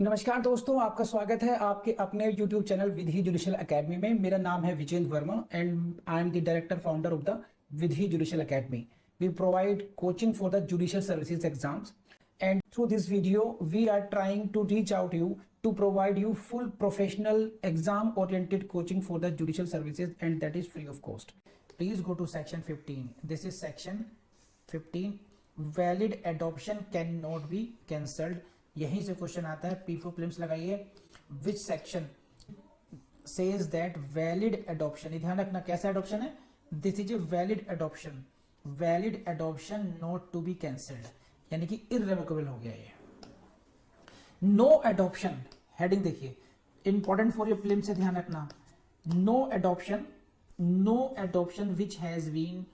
नमस्कार दोस्तों, आपका स्वागत है आपके अपने YouTube channel Vidhi Judicial Academy में। मेरा नाम है Vijendra Verma and I am the director founder of the Vidhi Judicial Academy. We provide coaching for the judicial services exams and through this video we are trying to reach out you to provide you full professional exam oriented coaching for the judicial services and that is free of cost. Please go to section 15. This is section 15. Valid adoption cannot be cancelled. यहीं से question आता है, P4 prelims लगाइए। Which section says that valid adoption, ध्यान रखना कैसा adoption है, this is a valid adoption, valid adoption not to be cancelled, यानी कि इररिवोकेबल हो गया ये। नो एडॉप्शन हेडिंग देखिए, इंपॉर्टेंट फॉर योर प्रीलिम्स से ध्यान रखना। No adoption which has been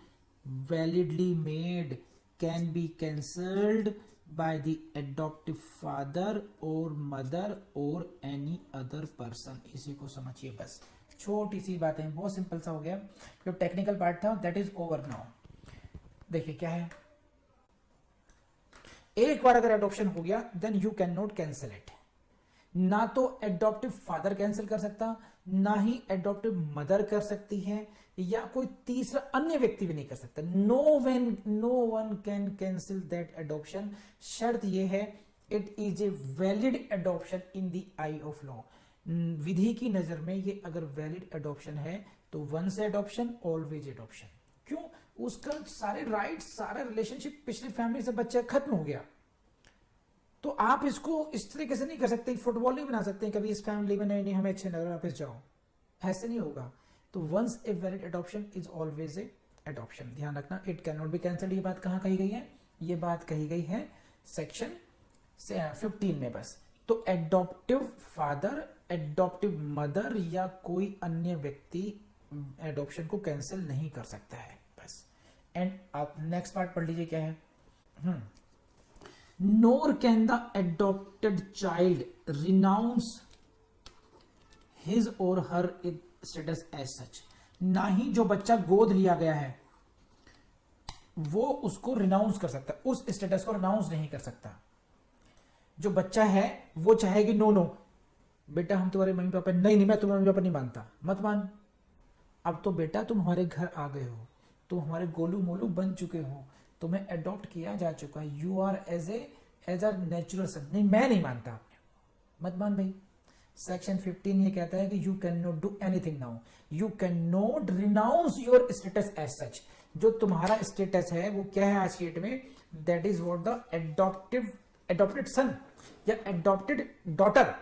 validly made can be cancelled by the adoptive father or mother or any other person। इसी को समझिए, बस छोटी सी बातें, बहुत सिंपल सा हो गया। जो टेक्निकल पार्ट था दैट इज ओवर नाउ। देखिए क्या है, एक बार अगर एडॉप्शन हो गया then you can not cancel it. ना तो एडॉप्टिव फादर कैंसिल कर सकता, ना ही एडॉप्टिव मदर कर सकती है, या कोई तीसरा अन्य व्यक्ति भी नहीं कर सकता। No one can cancel that adoption. शर्त यह है it is a valid adoption in the eye of law. विधि की नजर में ये अगर वैलिड एडॉप्शन है तो वंस एडॉप्शन ऑलवेज एडॉप्शन। क्यों? उसका सारे राइट्स, सारा रिलेशनशिप पिछली फैमिली से बच्चा खत्म हो गया। तो आप इसको इस तरीके से नहीं कर सकते, फुटबॉल नहीं बना सकते कभी इस फैमिली में, नहीं हमें अच्छे लग रहा वापस जाओ, ऐसे नहीं होगा। तो once a valid adoption is always a adoption. ध्यान रखना, it can not be cancelled. ये बात कहां कही गई है? ये बात कही गई है सेक्शन 15 में बस। तो एडॉप्टिव फादर, एडॉप्टिव मदर या कोई अन्य व्यक्ति एडॉप्शन को कैंसिल नहीं कर सकता है, बस। एंड आप नेक्स्ट पार्ट पढ़ लीजिए क्या है। Nor can the adopted child renounce his or her status as such। ना ही जो बच्चा गोद लिया गया है वो उसको रिनाउंस कर सकता, उस स्टेटस को रिनाउंस नहीं कर सकता। जो बच्चा है वो चाहेगी नो बेटा हम तुम्हारे मम्मी पापा, नहीं मैं तुम्हारे मम्मी पापा नहीं मानता, मत मान। अब तो बेटा तुम हमारे घर आ गए हो, तुम हमारे गोलू मोलू बन चुके हो, तुम्हें अडॉप्ट किया जा चुका है, you are as a natural son. नहीं मैं नहीं मानता, मत मान भाई। सेक्शन 15 ये कहता है कि you can not do anything now, you can not renounce your status as such. जो तुम्हारा स्टेटस है वो क्या है आज की डेट में, that is what the adopted son या एडॉप्टेड डॉटर।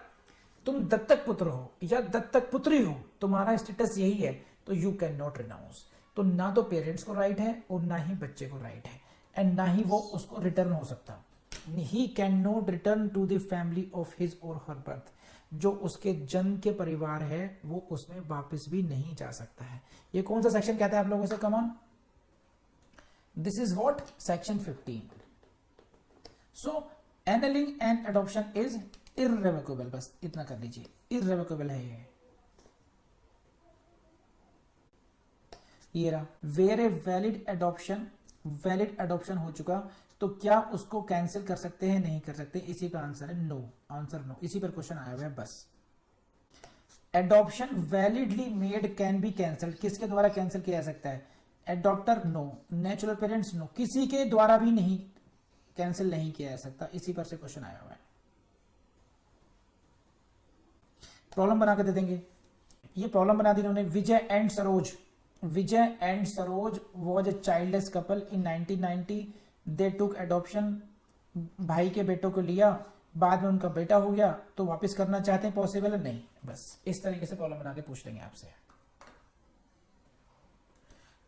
तुम दत्तक पुत्र हो या दत्तक पुत्री हो, तुम्हारा स्टेटस यही है, तो यू कैन नॉट रिनाउंस। तो ना तो पेरेंट्स को राइट है और ना ही बच्चे को राइट है, एंड ना ही वो उसको रिटर्न हो सकता। He can not return to the family of his or her birth. जो उसके जन्म के परिवार है वो उसमें वापस भी नहीं जा सकता है। ये कौन सा सेक्शन कहता है आप लोगों से? Come on, this is what section 15। So annulling and adoption is irrevocable, बस इतना कर लीजिए, इररिवोकेबल है ये रहा। वेयर ए वैलिड एडॉप्शन हो चुका, तो क्या उसको कैंसिल कर सकते हैं? नहीं कर सकते। इसी का आंसर है नो, आंसर नो। इसी पर क्वेश्चन आया हुआ है, बस। Adoption validly made can be cancelled, किसके द्वारा कैंसिल किया जा सकता है? Adopter no, natural parents no, किसी के द्वारा भी नहीं कैंसिल नहीं किया जा सकता। इसी पर से क्वेश्चन आया हुआ है। प्रॉब्लम बना के दे देंगे। ये प्रॉब्लम बना दी इन्होंने। Vijay and Saroj was a childless couple in 1990। They took adoption। भाई के बेटों को लिया, बाद में उनका बेटा हो गया, तो वापस करना चाहते हैं, पॉसिबल है? नहीं। बस इस तरीके से प्रॉब्लम बना के पूछ लेंगे आपसे।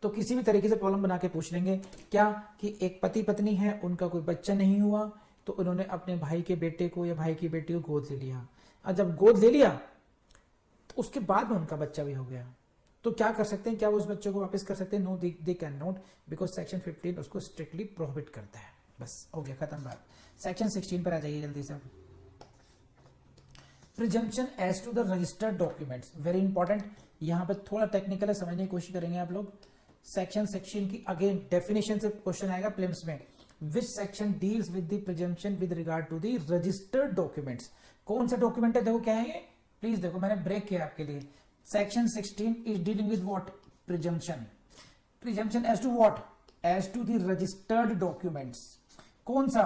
तो किसी भी तरीके से प्रॉब्लम बना के पूछ लेंगे क्या कि एक पति पत्नी है, उनका कोई बच्चा नहीं हुआ, तो उन्होंने अपने भाई के बेटे को या भाई की बेटी को गोद ले लिया, और जब गोद ले लिया तो उसके बाद में उनका बच्चा भी हो गया, तो क्या कर सकते हैं? क्या वो उस बच्चे को वापस कर सकते हैं? No, they can not, because section 15 उसको स्ट्रिक्टली प्रोहिबिट करता है। बस हो गया, खत्म बात। सेक्शन 16 पर आ जाइए जल्दी से। Presumption as to the registered documents, very important. यहां पर थोड़ा टेक्निकल है, समझने की कोशिश करेंगे आप लोग। सेक्शन 16 की अगेन डेफिनेशन से क्वेश्चन आएगा प्रीलिम्स में। Which section deals with the presumption with regard to the registered documents. कौन सा डॉक्यूमेंट है, देखो क्या है ये, प्लीज देखो मैंने ब्रेक किया आपके लिए। Section 16 is dealing with what, presumption. Presumption as to what, as to the registered documents. कौन सा,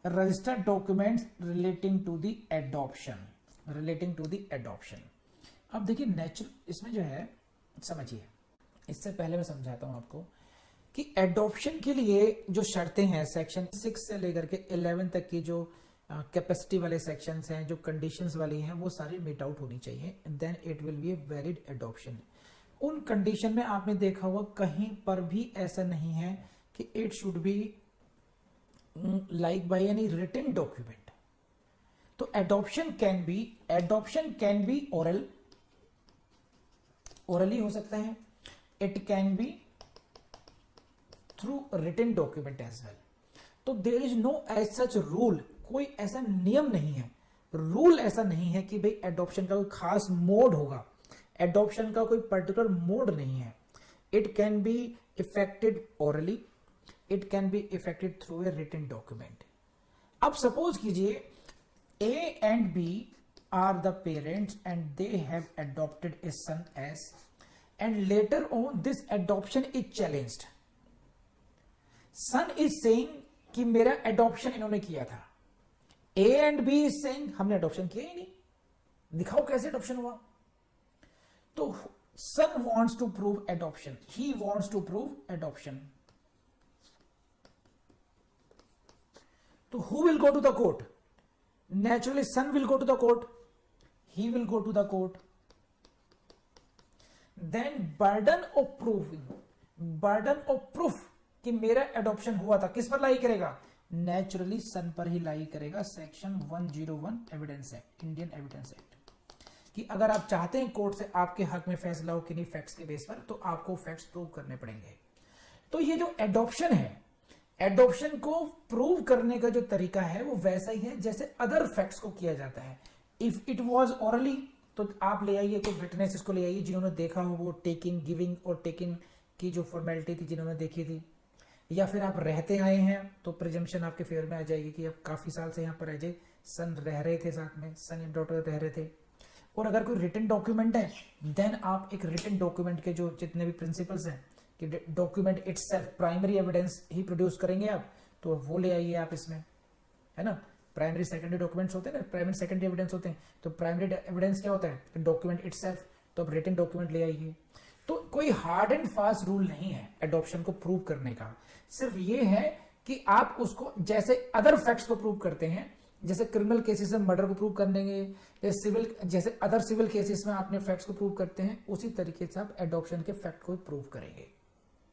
registered documents relating to the adoption, relating to the adoption. अब देखिए नेचुरल, इसमें जो है समझिए, इससे पहले मैं समझाता हूं आपको कि एडॉप्शन के लिए जो शर्तें हैं सेक्शन 6 से लेकर के 11 तक की जो कैपेसिटी वाले सेक्शंस हैं, जो कंडीशंस वाली हैं, वो सारी मीट आउट होनी चाहिए, then it will be a valid adoption. उन कंडीशन में आपने देखा होगा कहीं पर भी ऐसा नहीं है कि it should be like by any written document. तो adoption can be oral, orally हो सकता है, it can be through written document as well. तो there is no as such rule, कोई ऐसा नियम नहीं है, रूल ऐसा नहीं है कि भाई एडॉप्शन का कोई खास मोड होगा, एडॉप्शन का कोई पर्टिकुलर मोड नहीं है। It can be effected orally, it can be effected through a written document. अब सपोज कीजिए A and B are the parents and they have adopted a son as, and later on this adoption is challenged. Son is saying कि मेरा adoption इन्होंने किया था, A and B is saying हमने adoption किया ही नहीं, दिखाओ कैसे एडॉप्शन हुआ। तो son wants to prove adoption, he wants to prove adoption. तो who will go to the court? Naturally son will go to the court, he will go to the court. Then burden of proof कि मेरा adoption हुआ था किस पर लाई करेगा, naturally सन पर ही लाई करेगा। Section 101 evidence act, Indian evidence act, कि अगर आप चाहते हैं कोर्ट से आपके हक में फैसला हो किन्हीं फैक्ट्स के बेस पर, तो आपको फैक्ट्स प्रूव करने पड़ेंगे। तो ये जो एडॉप्शन है, एडॉप्शन को प्रूव करने का जो तरीका है वो वैसा ही है जैसे अदर फैक्ट्स को किया जाता है। इफ इट वाज ओरली, तो आप ले आइए कोई विटनेस को ले आइए जिन्होंने देखा हो, वो टेकिंग, गिविंग और टेकिंग की जो फॉर्मेलिटी थी जिन्होंने देखी थी, या फिर आप रहते आए हैं तो प्रिजम्पशन आपके फेवर में आ जाएगी कि आप काफी साल से यहाँ पर रह जाए, सन रह रहे थे साथ में, सन एंड डॉटर रह रहे थे। और अगर कोई रिटन डॉक्यूमेंट है, देन आप एक रिटन डॉक्यूमेंट के जो जितने भी प्रिंसिपल्स हैं कि डॉक्यूमेंट इटसेल्फ प्राइमरी एविडेंस ही प्रोड्यूस करेंगे आप, तो वो ले आइए आप इसमें, है ना। प्राइमरी सेकेंडरी डॉक्यूमेंट्स होते हैं ना, प्राइमरी सेकेंडरी एविडेंस होते हैं, तो प्राइमरी एविडेंस क्या होता है, डॉक्यूमेंट इटसेल्फ, तो आप रिटन डॉक्यूमेंट ले आइए। तो कोई हार्ड एंड फास्ट रूल नहीं है एडॉप्शन को प्रूव करने का, सिर्फ ये है कि आप उसको जैसे अदर फैक्ट्स को प्रूव करते हैं, जैसे क्रिमिनल केसेस में मर्डर को प्रूव कर देंगे, जैसे अदर सिविल केसेस में आपने फैक्ट्स को प्रूव करते हैं, उसी तरीके से आप एडॉप्शन के फैक्ट को प्रूव करेंगे।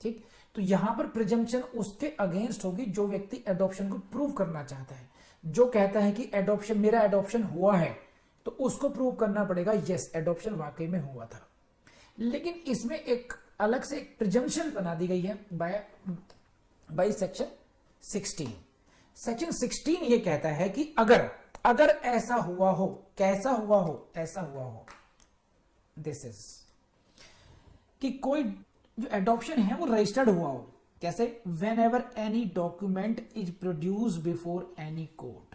ठीक, तो यहां पर प्रिजम्पशन उसके अगेंस्ट होगी जो व्यक्ति एडॉप्शन को प्रूव करना चाहता है, जो कहता है कि एडॉप्शन, मेरा एडॉप्शन हुआ है, तो उसको प्रूव करना पड़ेगा यस एडॉप्शन वाकई में हुआ था। लेकिन इसमें एक अलग से एक प्रिजम्पशन बना दी गई है बाय सेक्शन 16। सेक्शन 16 ये कहता है कि अगर ऐसा हुआ हो, कैसा हुआ हो, ऐसा हुआ हो, दिस इज कि कोई जो एडॉप्शन है वो रजिस्टर्ड हुआ हो, कैसे, when ever any document is produce before any court.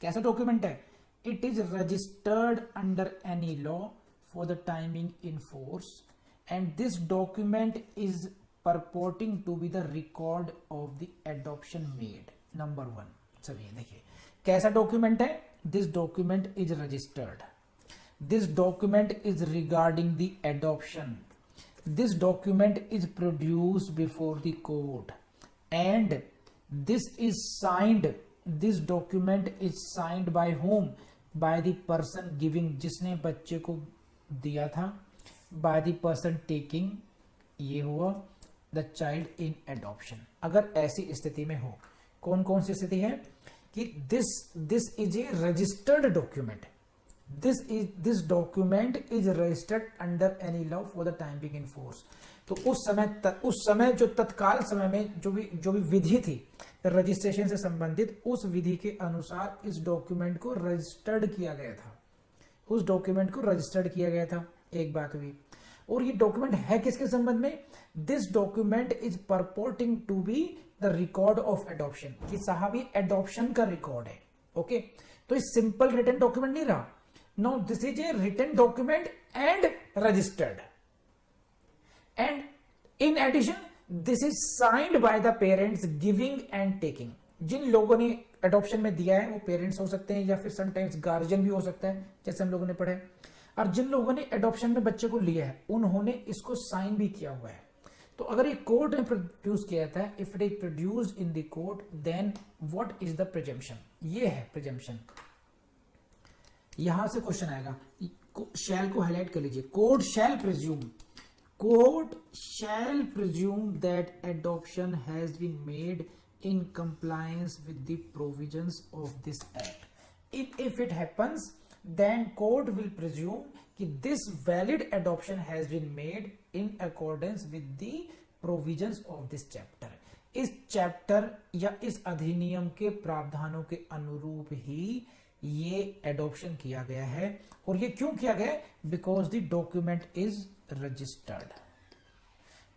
कैसा डॉक्यूमेंट है, it is registered under any law for the timing in force and this document is purporting to be the record of the adoption made. Number 1, चलिए देखिए कैसा document है, this document is registered, this document is regarding the adoption, this document is produced before the court and this is signed, this document is signed bye home, by the person giving, जिसने बच्चे को दिया था, by the person taking, ये हुआ the child in adoption. अगर ऐसी स्थिति में हो, कौन कौन सी स्थिति है कि this is a registered document, this document is registered under any law for the time being in force. तो उस समय जो तत्काल समय में जो भी विधि थी रजिस्ट्रेशन से संबंधित, उस विधि के अनुसार इस डॉक्यूमेंट को रजिस्टर्ड किया गया था, उस डॉक्यूमेंट को रजिस्टर्ड किया गया था। एक बात हुई। और ये डॉक्यूमेंट है किसके संबंध में? This document is purporting to be the record of adoption, कि साहब ये एडॉप्शन का रिकॉर्ड है। ओके, तो ये सिंपल रिटन डॉक्यूमेंट नहीं रहा। No, this is a written document and registered, and in addition this is signed by the parents giving and taking. जिन लोगों ने एडॉप्शन में दिया है वो पेरेंट्स हो सकते हैं या फिर समटाइम्स गार्जियन भी हो सकता है, जैसे हम लोगों ने पढ़ा है। और जिन लोगों ने एडॉप्शन में बच्चे को लिया है उन्होंने इसको साइन भी किया हुआ है। तो अगर ये कोर्ट ने प्रोड्यूस किया था, if it is produced in the court, then what is the presumption? ये है प्रिजम्पशन। यहां से क्वेश्चन आएगा, शैल को हाईलाइट कर लीजिए। Court shall presume that adoption has been made in compliance with the provisions of this act. If it happens, then court will presume कि this valid adoption has been made in accordance with the provisions of this chapter. इस chapter या इस अधिनियम के प्रावधानों के अनुरूप ही ये एडॉप्शन किया गया है। और ये क्यों किया गया? Because the document is registered.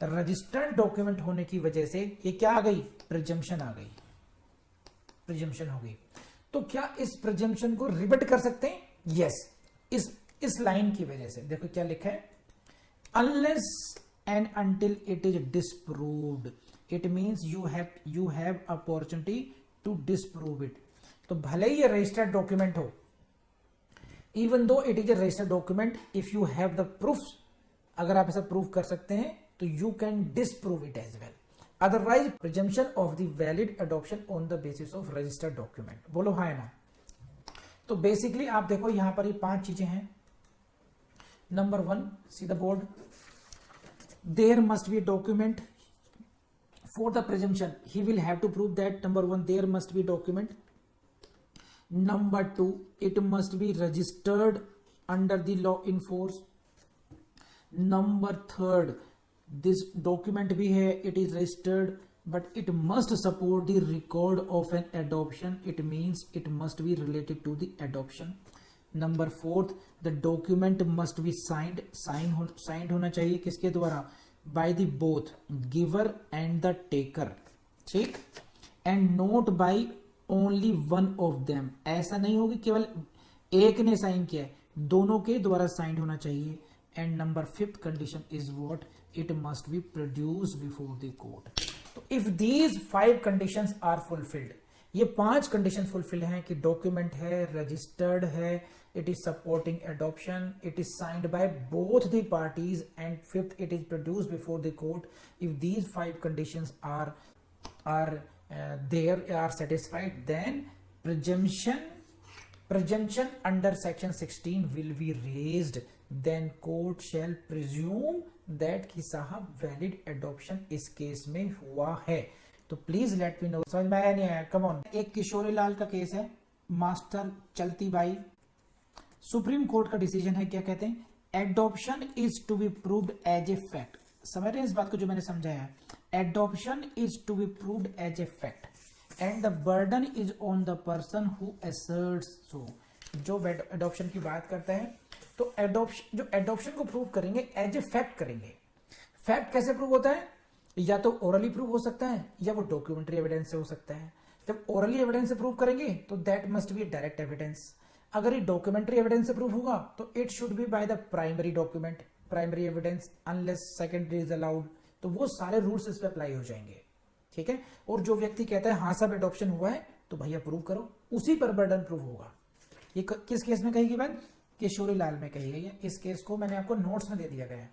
Registered document होने की वजह से ये क्या आ गई? प्रिजम्पशन आ गई, प्रिजम्पशन हो गई। तो क्या इस प्रिजम्पशन को रिबट कर सकते हैं? यस, इस लाइन की वजह से। देखो क्या लिखा है, unless and until it is disproved, it means you have opportunity to disprove it. तो भले ही ये रजिस्टर्ड डॉक्यूमेंट हो, even though it is a registered document, if you have the proof, अगर आप ऐसा प्रूफ कर सकते हैं तो you can disprove it as well. Otherwise, presumption of the valid adoption on the basis of registered document. बोलो हाँ है ना? तो बेसिकली आप देखो यहां पर ये 5 चीजें हैं। Number 1, see the board, there must be a document for the presumption. He will have to prove that number 1 there must be a document. Number 2, it must be registered under the law in force. Number 3, this document भी है, it is registered, but it must support the record of an adoption, it means it must be related to the adoption. Number 4, the document must be signed होना चाहिए किसके द्वारा? By the both giver and the taker, ठीक, and not by only one of them. ऐसा नहीं होगी केवल एक ने साइन किया है, दोनों के द्वारा साइंड होना चाहिए। And number 5th condition is what? It must be produced before the court. तो if these 5 conditions are fulfilled, ये 5 कंडीशन फुलफिल हैं कि डॉक्यूमेंट है, रजिस्टर्ड है, it is supporting adoption, it is signed by both the parties, and 5th it is produced before the court. If these 5 conditions are satisfied, then presumption under section 16 will be raised. Then court shall presume that कि साहब valid adoption इस case में हुआ है। तो please let me no, समझ में आया नहीं आया? Come on. एक किशोरी लाल का केस है, master Chalti Bai, Supreme Court का डिसीजन है, क्या कहते हैं? Adoption is to be proved as a fact. समझ रहे हैं इस बात को जो मैंने समझाया? Adoption is to be proved as a fact and the burden is on the person who asserts so. जो एडॉप्शन की बात करता है तो एडॉप्शन को प्रूव करेंगे एज ए फैक्ट करेंगे। फैक्ट कैसे प्रूव होता है? या तो ओरली प्रूव हो सकता है या वो डॉक्यूमेंट्री एविडेंस से हो सकता है। जब ओरली एविडेंस से प्रूव करेंगे तो that must be direct evidence. अगर ये डॉक्यूमेंट्री एविडेंस से प्रूव होगा तो it should B by the primary document, primary evidence, unless secondary is allowed. तो वो सारे रूल्स इस पे अप्लाई हो जाएंगे, ठीक है। और जो व्यक्ति कहता है हाँ सब एडॉप्शन हुआ है तो भैया प्रूव करो, उसी पर बर्डन प्रूव होगा। ये किस केस में कही गई बात? किशोरी लाल में कही गई है। इस केस को मैंने आपको नोट्स में दे दिया गया है,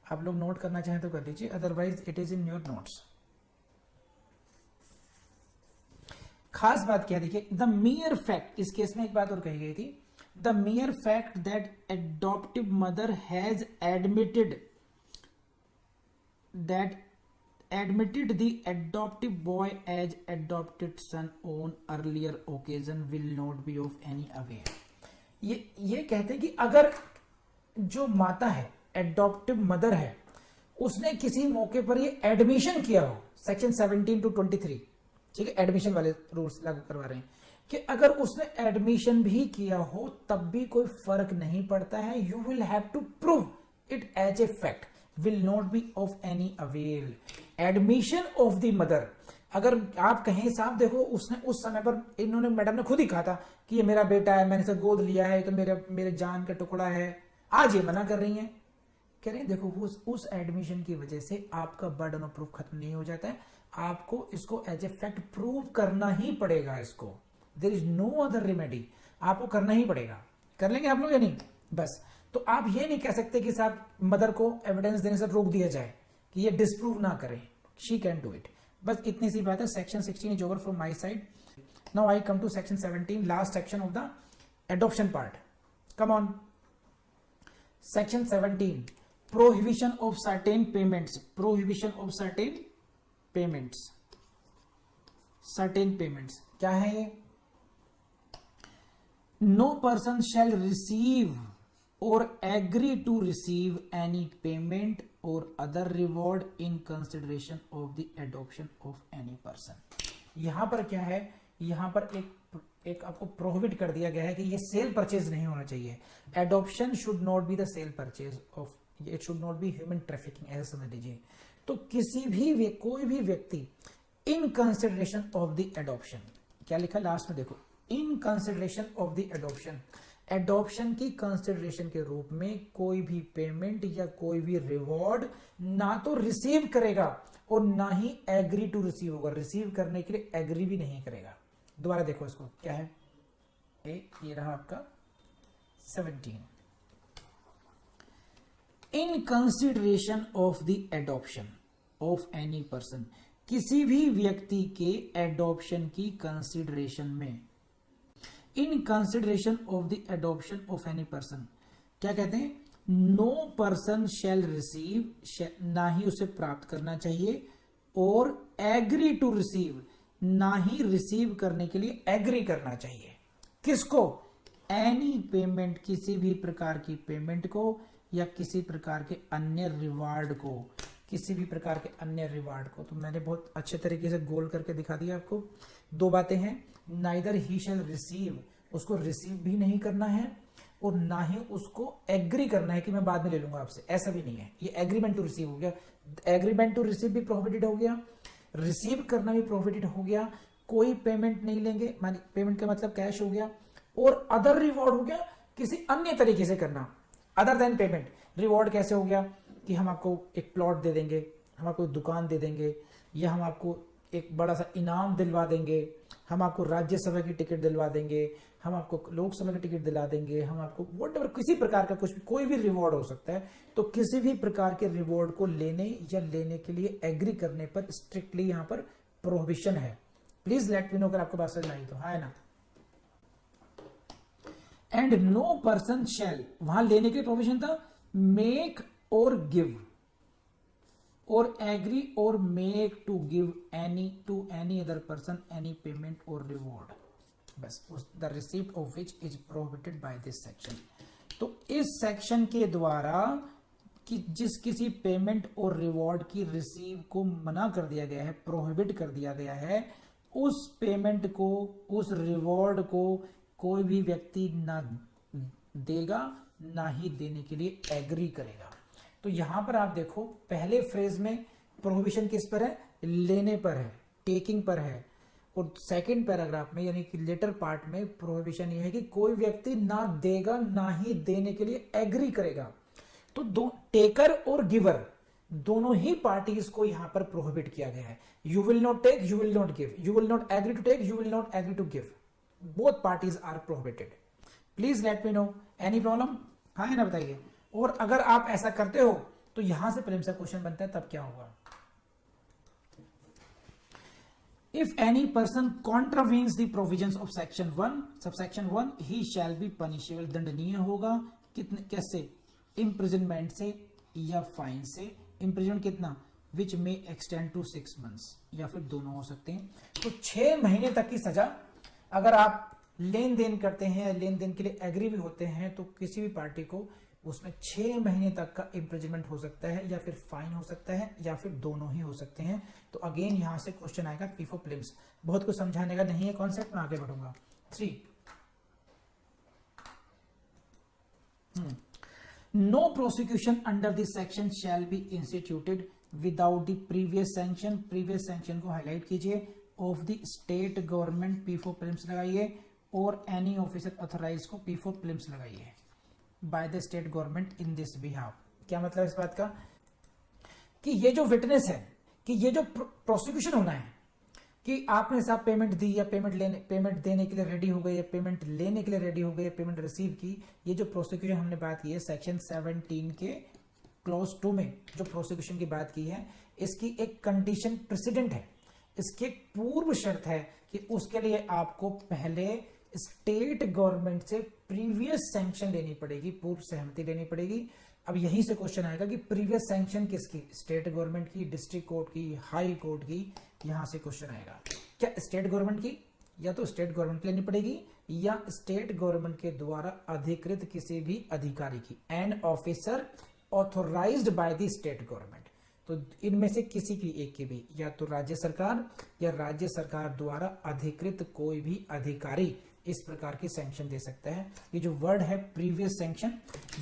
आप लोग नोट करना चाहें तो कर लीजिए, otherwise it is in your notes. खास बात क्या, देखिए, द मियर फैक्ट, इस केस में एक बात और कही गई थी, the मियर fact that adaptive mother has admitted the adoptive boy as adopted son on earlier occasion will not be of any avail। ये कहते हैं कि अगर जो माता है, एडॉप्टिव मदर है, उसने किसी मौके पर ये एडमिशन किया हो, सेक्शन 17 to 23, ठीक है, एडमिशन वाले रूल्स लागू करवा रहे हैं कि अगर उसने एडमिशन भी किया हो तब भी कोई फर्क नहीं पड़ता है। You will have to prove it as a fact will not be of any avail. Admission of the mother, अगर आप कहें साहब देखो उसने उस समय पर इन्होंने मैडम ने खुद ही कहा था कि ये मेरा बेटा है, मैंने इसे गोद लिया है, तो मेरे जान का टुकड़ा है, आज ये मना कर रही हैं। कह रहे हैं देखो उस एडमिशन की वजह से आपका बर्डन ऑफ प्रूफ खत्म नहीं हो जाता है, आपको इसको एज ए फैक्ट प्रूव करना ही पड़ेगा। इसको there is no other remedy, आपको करना ही पड़ेगा। कर लेंगे आप लोग या नहीं? बस तो आप ये नहीं कह सकते कि साहब मदर को एविडेंस देने से रोक दिया जाए कि ये डिस्प्रूव ना करें, शी कैन डू इट। बस इतनी सी बात है। Section 16 is over from my side. Now I come to section 17, last section of the adoption part. Come on. Section 17, prohibition of certain payments. Prohibition of certain payments. Certain payments क्या है ये? No person shall receive or agree to receive any payment or other reward in consideration of the adoption of any person। यहां पर क्या है, यहां पर एक आपको प्रोहिबिट कर दिया गया है कि ये सेल परचेज नहीं होना चाहिए। Adoption should not be the cell purchase of, it should not be human trafficking, ऐसा समझ लीजिए। तो किसी भी कोई भी व्यक्ति in consideration of the adoption, क्या लिखा लास्ट में देखो, in consideration of the adoption, adoption की कंसिडरेशन के रूप में कोई भी पेमेंट या कोई भी रिवॉर्ड ना तो रिसीव करेगा और ना ही एग्री टू रिसीव होगा। रिसीव करने के लिए एग्री भी नहीं करेगा। दोबारा देखो इसको, क्या है ये रहा आपका 17। In consideration of the adoption of any person, किसी भी व्यक्ति के एडॉप्शन की कंसिडरेशन में, in consideration of the adoption of any person, क्या कहते हैं? नो पर्सन शैल रिसीव, ना ही उसे प्राप्त करना चाहिए, और एग्री टू रिसीव, ना ही रिसीव करने के लिए एग्री करना चाहिए। किसको? एनी पेमेंट, किसी भी प्रकार की पेमेंट को या किसी प्रकार के अन्य रिवार्ड को, किसी भी प्रकार के अन्य रिवार्ड को। तो मैंने बहुत अच्छे तरीके से गोल करके दिखा दिया आपको। दो बातें हैं, नाइदर ही शैल रिसीव, उसको रिसीव भी नहीं करना है और ना ही उसको एग्री करना है कि मैं बाद में ले लूंगा आपसे, ऐसा भी नहीं है। ये एग्रीमेंट टू रिसीव हो गया, एग्रीमेंट टू रिसीव भी प्रोहिबिटेड हो गया, रिसीव करना भी प्रोहिबिटेड हो गया। कोई पेमेंट नहीं लेंगे, मानी पेमेंट का मतलब कैश हो गया, और अदर रिवॉर्ड हो गया, किसी अन्य तरीके से करना अदर देन पेमेंट। रिवॉर्ड कैसे हो गया कि हम आपको एक प्लॉट दे देंगे, हम आपको दुकान दे देंगे, या हम आपको एक बड़ा सा इनाम दिलवा देंगे, हम आपको राज्यसभा की टिकट दिलवा देंगे, हम आपको लोकसभा की टिकट दिला देंगे, हम आपको व्हाटएवर, किसी प्रकार का कुछ भी, कोई भी रिवॉर्ड हो सकता है। तो किसी भी प्रकार के रिवॉर्ड को लेने या लेने के लिए एग्री करने पर स्ट्रिक्टली यहां पर प्रोहिबिशन है। प्लीज लेट मी नो अगर आपको बात समझ आई तो, है ना। एंड नो पर्सन शैल, वहां लेने के लिए प्रोविजन था, मेक और give or agree or make to give any to any other person any payment or reward, बस the receipt of which is prohibited by this section. तो इस सेक्शन के द्वारा कि जिस किसी पेमेंट और रिवॉर्ड की रिसीव को मना कर दिया गया है, प्रोहिबिट कर दिया गया है, उस पेमेंट को, उस रिवॉर्ड को कोई भी व्यक्ति ना देगा, ना ही देने के लिए एग्री करेगा। तो यहां पर आप देखो, पहले फ्रेज में प्रोहिबिशन किस पर है? लेने पर है, टेकिंग पर है, और सेकंड पैराग्राफ में यानी कि लेटर पार्ट में प्रोहिबिशन यह है कि कोई व्यक्ति ना देगा ना ही देने के लिए एग्री करेगा। तो दो टेकर और गिवर दोनों ही पार्टीज को यहां पर प्रोहिबिट किया गया है। You will not take, you will not give, you will not agree to take, you will not agree to give, both parties are prohibited. Please let me know any problem, हाँ है ना, बताइए। और अगर आप ऐसा करते हो तो यहां से प्रेम से क्वेश्चन बनता है, तब क्या होगा? If any person contravenes the provisions of section 1 subsection 1 he shall be punishable, दंडनीय होगा। कितने, कैसे? इम्प्रिजनमेंट से या फाइन से। इम्प्रिजनमेंट कितना? विच में एक्सटेंड टू 6 months, या फिर दोनों हो सकते हैं। तो 6 महीने तक की सजा। अगर आप लेन देन करते हैं, लेन देन के लिए एग्री भी होते हैं, तो किसी भी पार्टी को उसमें 6 महीने तक का इम्प्रिजनमेंट हो सकता है, या फिर फाइन हो सकता है, या फिर दोनों ही हो सकते हैं। तो अगेन यहां से क्वेश्चन आएगा पी फॉर प्रीलिम्स। बहुत कुछ समझाने का नहीं है कॉन्सेप्ट, में आगे बढ़ूंगा। 3 no prosecution under this section shall be instituted without the previous sanction, previous sanction को हाईलाइट कीजिए, of the state government P4 prelims लगाइए, और एनी ऑफिसर ऑथराइज को P4 प्रीलिम्स लगाइए by the state government in this behalf. क्या मतलब इस बात का कि ये जो विटनेस है, कि ये जो प्रोसिक्यूशन होना है कि आपने साहब पेमेंट दी या पेमेंट देने के लिए रेडी हो गए या पेमेंट लेने के लिए रेडी हो गए, पेमेंट रिसीव की, ये जो प्रोसिक्यूशन हमने बात की है सेक्शन 17 के क्लॉज 2 में जो प्रोसिक्यूशन की बात की है, इसकी एक कंडीशन प्रेसिडेंट है, इसकी एक पूर्व शर्त है कि उसके लिए आपको पहले स्टेट गवर्नमेंट से प्रीवियस सैंक्शन लेनी पड़ेगी, पूर्व सहमति लेनी पड़ेगी। अब यहीं से क्वेश्चन आएगा कि प्रीवियस सैंक्शन किसकी, स्टेट गवर्नमेंट की, डिस्ट्रिक्ट कोर्ट की, हाई कोर्ट की, यहां से क्वेश्चन आएगा। क्या स्टेट गवर्नमेंट की, या तो स्टेट गवर्नमेंट लेनी पड़ेगी या स्टेट गवर्नमेंट के द्वारा अधिकृत किसी भी अधिकारी की, and officer authorised by the state government. तो इनमें से किसी की एक की भी, या तो राज्य सरकार या राज्य सरकार द्वारा अधिकृत कोई भी अधिकारी इस प्रकार की सैंक्शन दे सकता है। ये जो वर्ड है previous sanction,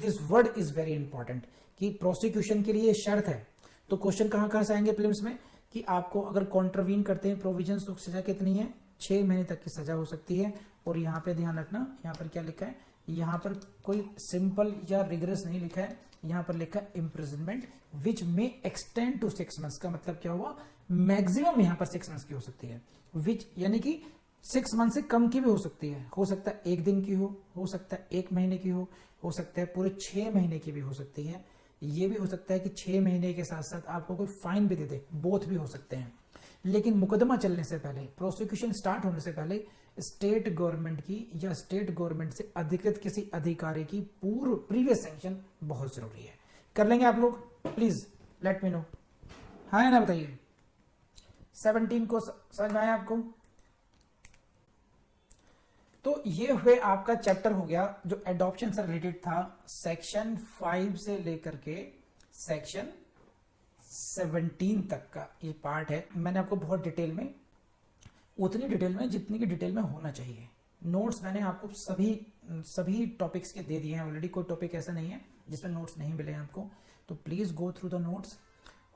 this word is very important कि प्रोसिक्यूशन के लिए शर्त है। तो क्वेश्चन कहां से आएंगे प्रीलिम्स में कि आपको अगर कॉन्ट्रवीन करते हैं प्रोविजंस तो सजा कितनी है, 6 महीने तक की सजा हो सकती है। और यहाँ पे ध्यान रखना, यहाँ पर क्या लिखा है, यहाँ पर कोई सिंपल या रिगरस नहीं लिखा है, यहाँ पर लिखा है इम्प्रिजनमेंट विच में एक्सटेंड टू 6 मंथ्स। का मतलब क्या हुआ, मैक्सिमम यहाँ पर 6 मंथ्स की हो सकती है, विच यानी कि 6 मंथ से कम की भी हो सकती है। हो सकता है 1 दिन की हो सकता है 1 महीने की हो सकता है पूरे 6 महीने की भी हो सकती है। ये भी हो सकता है कि 6 महीने के साथ साथ आपको कोई फाइन भी दे दे, बोथ भी हो सकते हैं। लेकिन मुकदमा चलने से पहले, प्रोसिक्यूशन स्टार्ट होने से पहले स्टेट गवर्नमेंट की या स्टेट गवर्नमेंट से अधिकृत किसी अधिकारी की पूर्व प्रीवियस सैंक्शन बहुत जरूरी है। कर लेंगे आप लोग, प्लीज लेट मी नो, हाँ है ना, बताइए। 17 को समझ में आया आपको? तो ये हुए आपका चैप्टर हो गया जो एडॉप्शन से रिलेटेड था, सेक्शन 5 से लेकर के सेक्शन 17 तक का ये पार्ट है। मैंने आपको बहुत डिटेल में, उतनी डिटेल में जितनी की डिटेल में होना चाहिए, नोट्स मैंने आपको सभी टॉपिक्स के दे दिए हैं ऑलरेडी। कोई टॉपिक ऐसा नहीं है जिसमें नोट्स नहीं मिले हैं आपको, तो please go through the notes,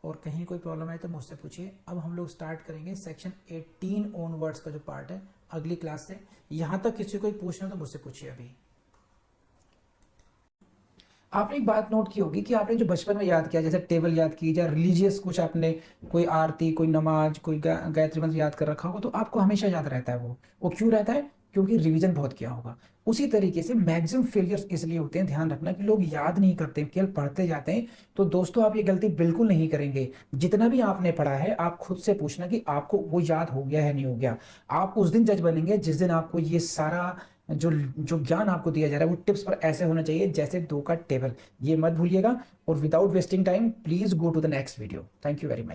और कहीं कोई प्रॉब्लम है तो मुझसे पूछिए। अब हम लोग स्टार्ट करेंगे सेक्शन 18 ऑनवर्ड्स का जो पार्ट है अगली क्लास से। यहां तक किसी को पूछना तो मुझसे पूछिए। अभी आपने एक बात नोट की होगी कि आपने जो बचपन में याद किया, जैसे टेबल याद की या रिलीजियस कुछ आपने, कोई आरती, कोई नमाज, कोई गायत्री मंत्र याद कर रखा होगा, तो आपको हमेशा याद रहता है। वो क्यों रहता है? क्योंकि रिवीजन बहुत किया होगा। उसी तरीके से मैक्सिमम फेलियर्स इसलिए होते हैं, ध्यान रखना, कि लोग याद नहीं करते, केवल पढ़ते जाते हैं। तो दोस्तों आप ये गलती बिल्कुल नहीं करेंगे। जितना भी आपने पढ़ा है आप खुद से पूछना कि आपको वो याद हो गया है नहीं हो गया। आप उस दिन जज बनेंगे जिस दिन आपको ये सारा जो ज्ञान आपको दिया जा रहा है वो टिप्स पर ऐसे होना चाहिए जैसे 2 का टेबल। ये मत भूलिएगा। और without wasting time please go to the next video. Thank you very much.